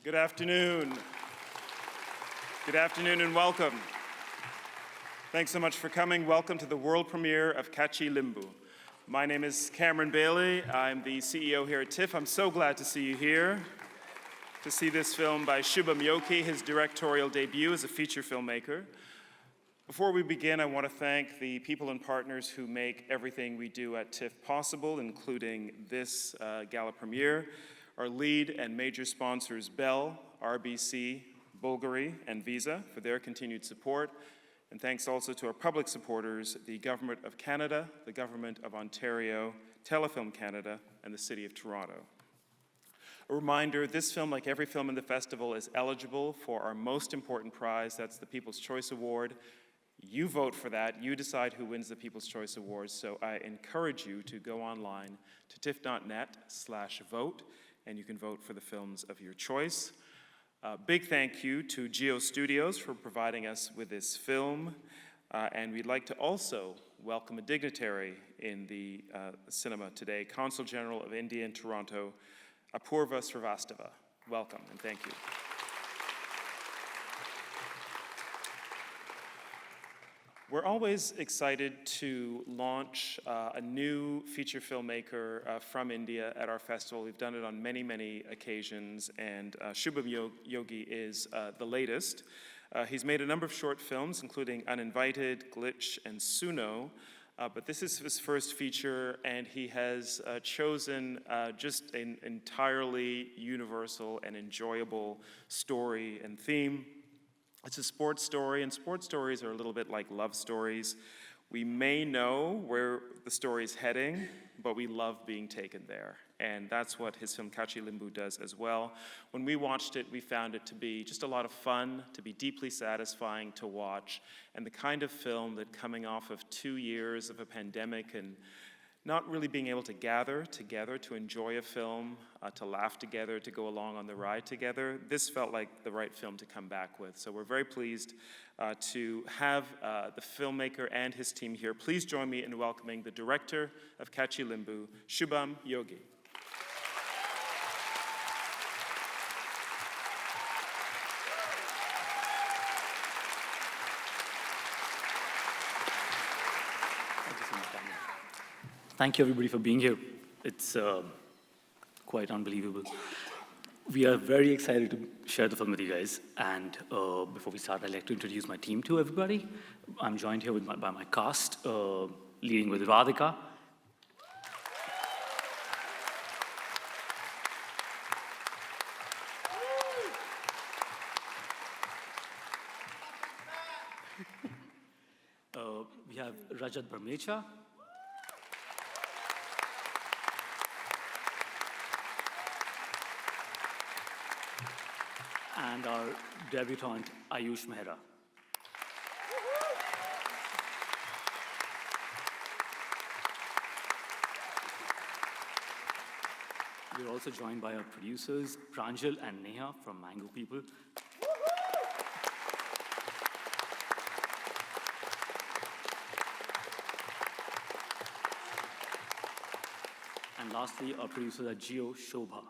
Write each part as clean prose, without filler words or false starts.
Good afternoon. Good afternoon and welcome. Thanks so much for coming. Welcome to the world premiere of Kacchey Limbu. My name is Cameron Bailey. I'm the CEO here at TIFF. I'm so glad to see you here to see this film by Shubham Yogi, his directorial debut as a feature filmmaker. Before we begin, I want to thank the people and partners who make everything we do at TIFF possible, including this gala premiere. Our lead and major sponsors, Bell, RBC, Bulgari, and Visa, for their continued support. And thanks also to our public supporters, the Government of Canada, the Government of Ontario, Telefilm Canada, and the City of Toronto. A reminder, this film, like every film in the festival, is eligible for our most important prize. That's the People's Choice Award. You vote for that. You decide who wins the People's Choice Awards. So I encourage you to go online to tiff.net/vote, and you can vote for the films of your choice. Big thank you to Geo Studios for providing us with this film. And we'd like to also welcome a dignitary in the cinema today, Consul General of India in Toronto, Apurva Srivastava. Welcome and thank you. We're always excited to launch a new feature filmmaker from India at our festival. We've done it on many, many occasions, and Shubham Yogi is the latest. He's made a number of short films, including Uninvited, Glitch, and Suno, but this is his first feature, and he has chosen just an entirely universal and enjoyable story and theme. It's a sports story, and sports stories are a little bit like love stories. We may know where the story is heading, but we love being taken there. And that's what his film Kacchey Limbu does as well. When we watched it, we found it to be just a lot of fun, to be deeply satisfying to watch, and the kind of film that, coming off of 2 years of a pandemic and not really being able to gather together to enjoy a film, to laugh together, to go along on the ride together, this felt like the right film to come back with. So we're very pleased to have the filmmaker and his team here. Please join me in welcoming the director of Kacchey Limbu, Shubham Yogi. Thank you, everybody, for being here. It's quite unbelievable. We are very excited to share the film with you guys. And before we start, I'd like to introduce my team to everybody. I'm joined here by my cast, leading with Radhika. We have Rajat Barmecha. And our debutante, Ayush Mehra. We're also joined by our producers, Pranjal and Neha from Mango People. And lastly, our producers are Geo Shobha.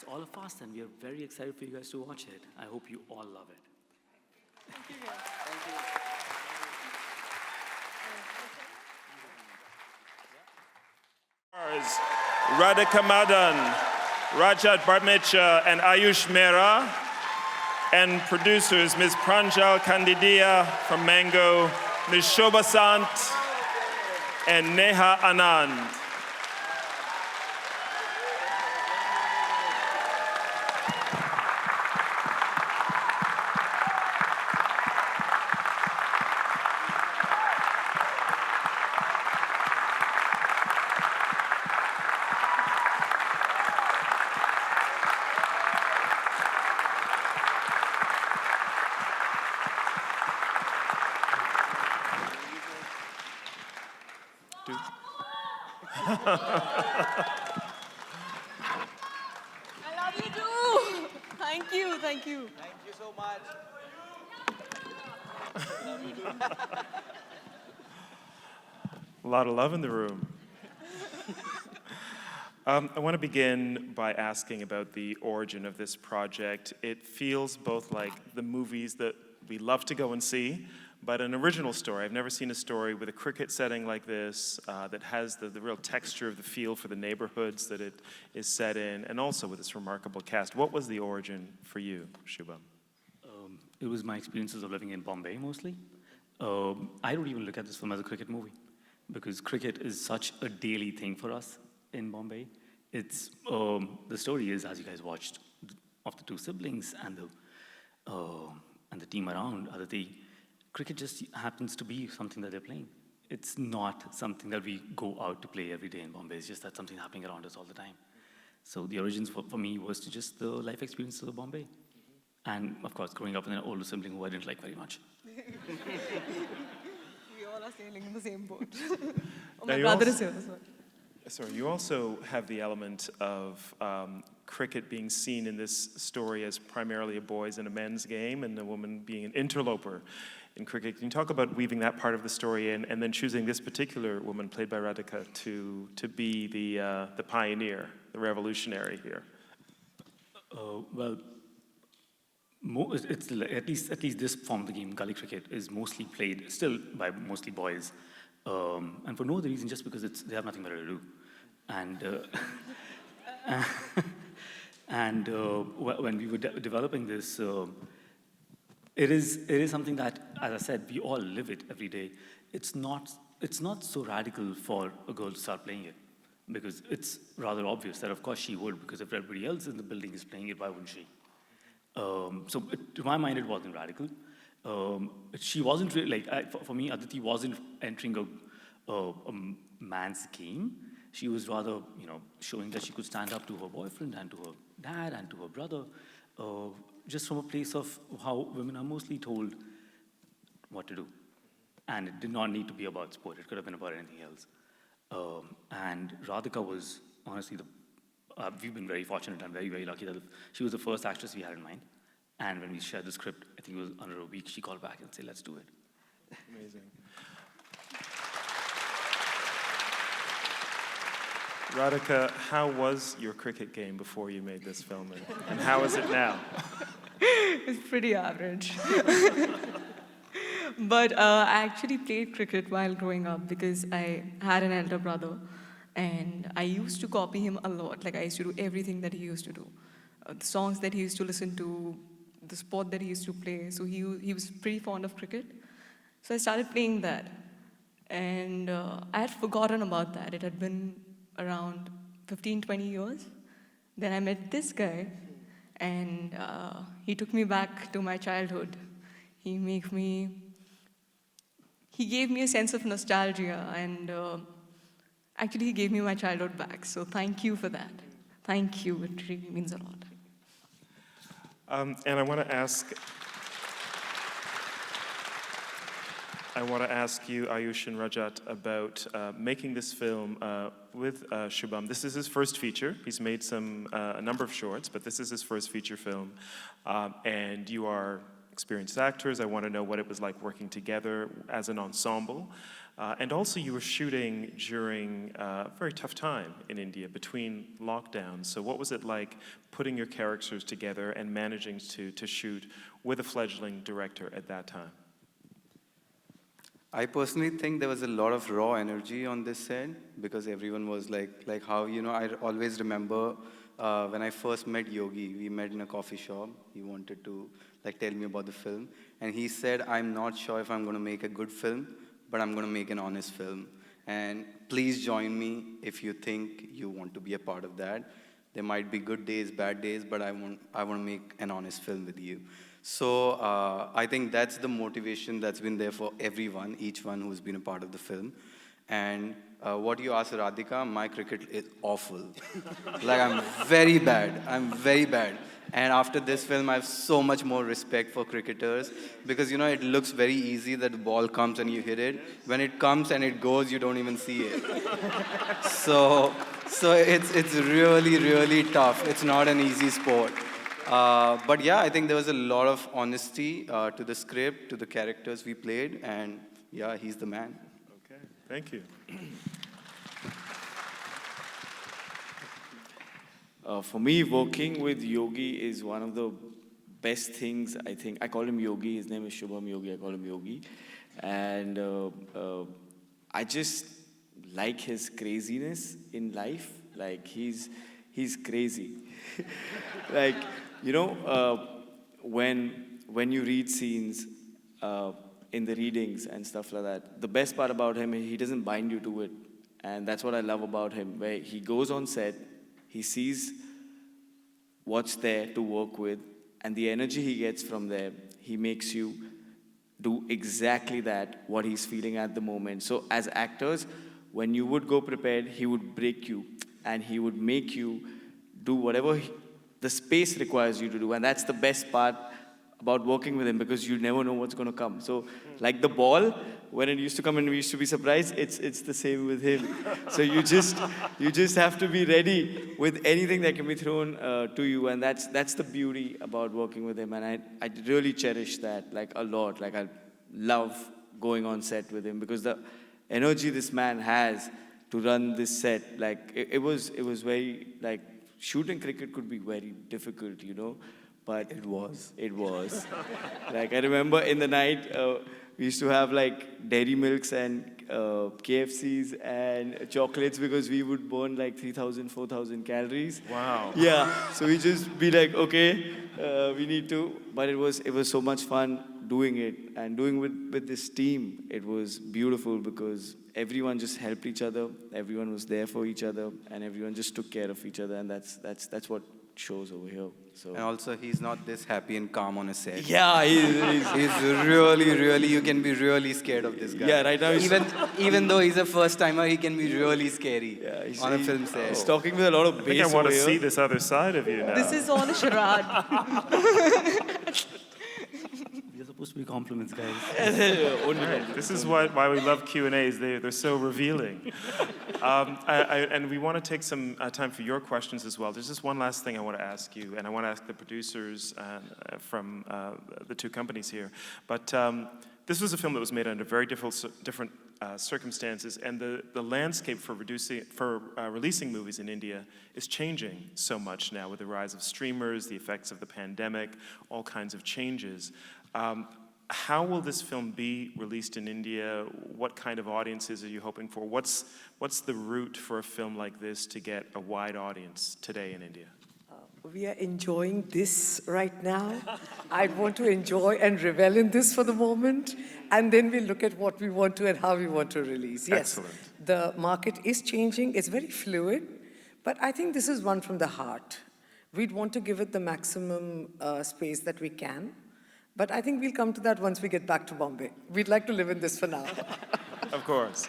All of us, and we are very excited for you guys to watch it. I hope you all love it. Thank you, guys. Thank you. Radhika Madan, Rajat Barmecha, and Ayush Mehra, and producers Ms. Pranjal Kandidia from Mango, Ms. Shobha Sant, and Neha Anand. I love you too. Thank you, thank you. Thank you so much. A lot of love in the room. I want to begin by asking about the origin of this project. It feels both like the movies that we love to go and see, but an original story. I've never seen a story with a cricket setting like this that has the real texture of the feel for the neighborhoods that it is set in, and also with this remarkable cast. What was the origin for you, Shubham? It was my experiences of living in Bombay, mostly. I don't even look at this film as a cricket movie, because cricket is such a daily thing for us in Bombay. It's the story is, as you guys watched, of the two siblings and the team around Aditi. Cricket just happens to be something that they're playing. It's not something that we go out to play every day in Bombay. It's just that something happening around us all the time. So the origins for me was to just the life experiences of Bombay. And of course, growing up with an older sibling who I didn't like very much. We all are sailing in the same boat. Now My brother is here. Sorry, you also have the element of cricket being seen in this story as primarily a boys' and a men's game, and the woman being an interloper in cricket. Can you talk about weaving that part of the story in, and then choosing this particular woman, played by Radhika, to be the pioneer, the revolutionary here? Well, it's at least this form of the game, gully cricket, is mostly played still by mostly boys, and for no other reason, just because they have nothing better to do, and when we were developing this, it is something that, as I said, we all live it every day. It's not so radical for a girl to start playing it, because it's rather obvious that of course she would, because if everybody else in the building is playing it, why wouldn't she? To my mind, it wasn't radical. She wasn't really, for me, Aditi wasn't entering a man's game. She was rather, showing that she could stand up to her boyfriend and to her dad and to her brother, just from a place of how women are mostly told what to do. And it did not need to be about sport. It could have been about anything else. And Radhika was honestly we've been very fortunate and very, very lucky that she was the first actress we had in mind. And when we shared the script, I think it was under a week, she called back and said, let's do it. Amazing. Radhika, how was your cricket game before you made this film, and how is it now? It's pretty average. But I actually played cricket while growing up because I had an elder brother. And I used to copy him a lot. Like, I used to do everything that he used to do. The songs that he used to listen to, the sport that he used to play. So he was pretty fond of cricket. So I started playing that. And I had forgotten about that. It had been around 15, 20 years. Then I met this guy, and he took me back to my childhood. He gave me a sense of nostalgia, and actually, he gave me my childhood back, so thank you for that. Thank you, it really means a lot. And I want to ask you, Ayush and Rajat, about making this film with Shubham. This is his first feature. He's made a number of shorts, but this is his first feature film. And you are experienced actors. I want to know what it was like working together as an ensemble. And also, you were shooting during a very tough time in India, between lockdowns. So what was it like putting your characters together and managing to shoot with a fledgling director at that time? I personally think there was a lot of raw energy on this set, because everyone was like how, I always remember when I first met Yogi. We met in a coffee shop. He wanted to tell me about the film. And he said, I'm not sure if I'm going to make a good film, but I'm going to make an honest film. And please join me if you think you want to be a part of that. There might be good days, bad days, but I want to make an honest film with you. So I think that's the motivation that's been there for everyone, each one who's been a part of the film. And what you asked Radhika, my cricket is awful. I'm very bad. I'm very bad. And after this film, I have so much more respect for cricketers, because, it looks very easy that the ball comes and you hit it. When it comes and it goes, you don't even see it. So it's really, really tough. It's not an easy sport. But yeah, I think there was a lot of honesty to the script, to the characters we played, and yeah, he's the man. Okay. Thank you. For me, working with Yogi is one of the best things, I think. I call him Yogi. His name is Shubham Yogi. I call him Yogi. And I just like his craziness in life. Like, he's crazy. Like, you know, when you read scenes in the readings and stuff like that, the best part about him, he doesn't bind you to it. And that's what I love about him, where he goes on set, he sees what's there to work with, and the energy he gets from there, he makes you do exactly that, what he's feeling at the moment. So as actors, when you would go prepared, he would break you, and he would make you do whatever the space requires you to do. And that's the best part about working with him, because you never know what's going to come. So like the ball, when it used to come and we used to be surprised, it's the same with him. So you just have to be ready with anything that can be thrown to you, and that's the beauty about working with him. And I really cherish that like a lot. Like, I love going on set with him, because the energy this man has to run this set, like it was very, like, shooting cricket could be very difficult, you know. But it was. Like, I remember in the night, we used to have like dairy milks and KFCs and chocolates, because we would burn like 3,000, 4,000 calories. Wow. Yeah, so we just be like, okay, we need to. But it was so much fun doing it, and doing with this team. It was beautiful, because everyone just helped each other. Everyone was there for each other, and everyone just took care of each other. And that's what shows over here. So. And also, he's not this happy and calm on a set. Yeah, He's really, you can be really scared of this guy. Yeah, right now even though he's a first timer, he can be really scary yeah, on a film set. He's talking with a lot of bass. I think I want to over see here. this other side of you now. This is all a charade. These are supposed to be compliments, guys. This is why we love Q&As. They're so revealing. And we want to take some time for your questions as well. There's just one last thing I want to ask you, and I want to ask the producers from the two companies here. But this was a film that was made under very different circumstances, and the landscape for releasing movies in India is changing so much now with the rise of streamers, the effects of the pandemic, all kinds of changes. How will this film be released in India? What kind of audiences are you hoping for? What's the route for a film like this to get a wide audience today in India? We are enjoying this right now. I want to enjoy and revel in this for the moment, and then we'll look at what we want to and how we want to release. Yes, excellent. The market is changing. It's very fluid, but I think this is one from the heart. We'd want to give it the maximum space that we can, but I think we'll come to that once we get back to Bombay. We'd like to live in this for now. Of course.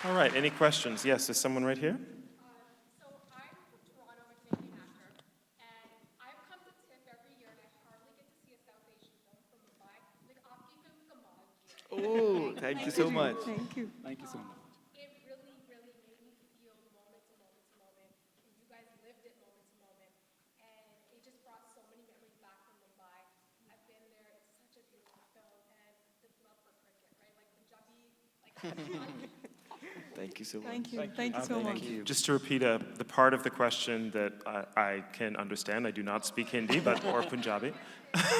All right, any questions? Yes, there's someone right here. So I'm from Toronto, I'm a Canadian actor, and I've come to TIFF every year, and I hardly get to see a South Asian film from Mumbai. Like, Aashiqui Kamal. Oh, thank you so much. Thank you. Thank you so much. It really, really made me feel moment to moment to moment. And you guys lived it moment to moment. And it just brought so many memories back from Mumbai. I've been there, it's such a beautiful film, and this love for cricket, right? Like Punjabi, like Thank you so much. Thank you. Thank you so much. Just to repeat the part of the question that I can understand, I do not speak Hindi or Punjabi. How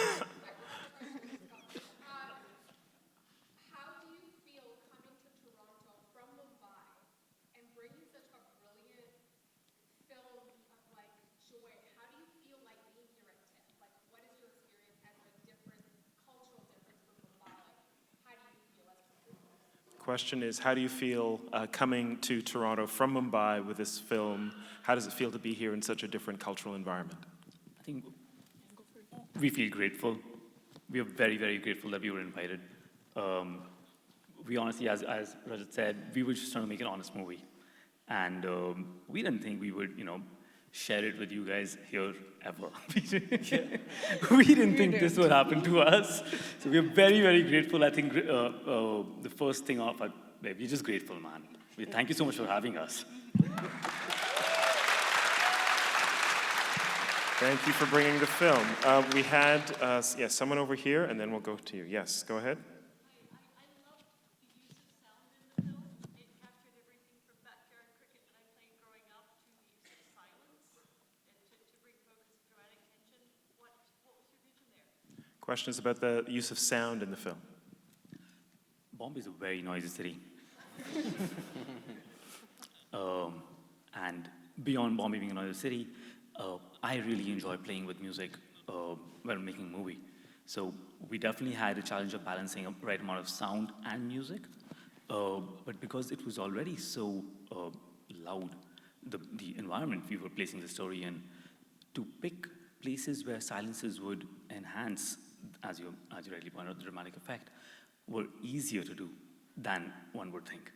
do you feel coming to Toronto from Mumbai and bringing such a brilliant film of like joy? How do you feel like being here at TIFF? Like, what is your experience as a different cultural difference from Mumbai? Like, how do you feel as performers? Question is, how do you feel coming to Toronto from Mumbai with this film? How does it feel to be here in such a different cultural environment? I think we feel grateful. We are very, very grateful that we were invited. We honestly, as Rajat said, we were just trying to make an honest movie. And we didn't think we would, share it with you guys here ever. We didn't think this would happen to us. So we're very, very grateful. I think the first thing off, we're just grateful, man. Thank you so much for having us. Thank you for bringing the film. We had, someone over here, and then we'll go to you. Yes, go ahead. I loved the use of sound in the film. It captured everything from backyard cricket that I played growing up to the use of silence and to bring focus and dramatic tension. What was your vision there? Questions about the use of sound in the film? Bombay is a very noisy city. And beyond Bombay being a noisy city, I really enjoy playing with music when making a movie. So we definitely had a challenge of balancing a right amount of sound and music. But because it was already so loud, the environment we were placing the story in, to pick places where silences would enhance, as you rightly pointed out, the dramatic effect, were easier to do than one would think.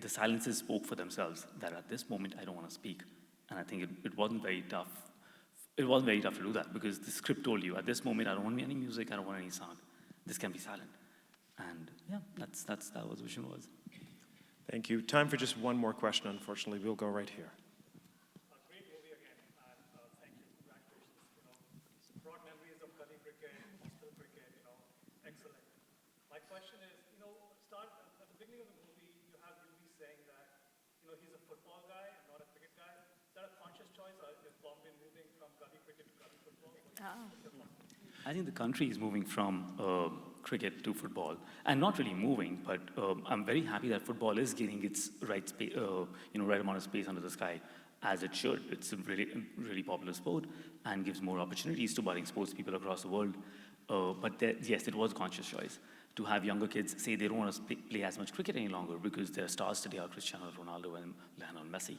The silences spoke for themselves, that at this moment I don't want to speak. And I think it wasn't very tough. It wasn't very tough to do that because the script told you, at this moment I don't want any music, I don't want any sound. This can be silent. And yeah, that's what the vision was. Thank you. Time for just one more question, unfortunately. We'll go right here. Great movie again, and thank you. Congratulations. Broad memories of gully cricket, hostel cricket, excellent. My question is, start at the beginning of the movie, you have Yubi saying that, he's a football guy and not a cricket guy. Is that a conscious choice, or is Bombay moving from gully cricket to gully football? I think the country is moving from cricket to football, and not really moving, but I'm very happy that football is getting its right amount of space under the sky, as it should. It's a really popular sport and gives more opportunities to budding sports people across the world. But yes, it was a conscious choice to have younger kids say they don't want to play as much cricket any longer because their stars today are Cristiano Ronaldo and Lionel Messi.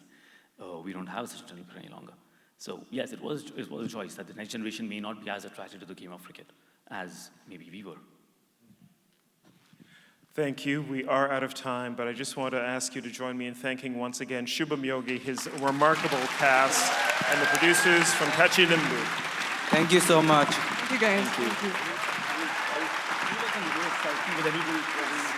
We don't have such a any longer. So yes, it was a choice that the next generation may not be as attracted to the game of cricket as maybe we were. Thank you. We are out of time, but I just want to ask you to join me in thanking once again Shubham Yogi, his remarkable cast, and the producers from Kacchey Limbu. Thank you so much. Thank you guys. Thank you. With anybody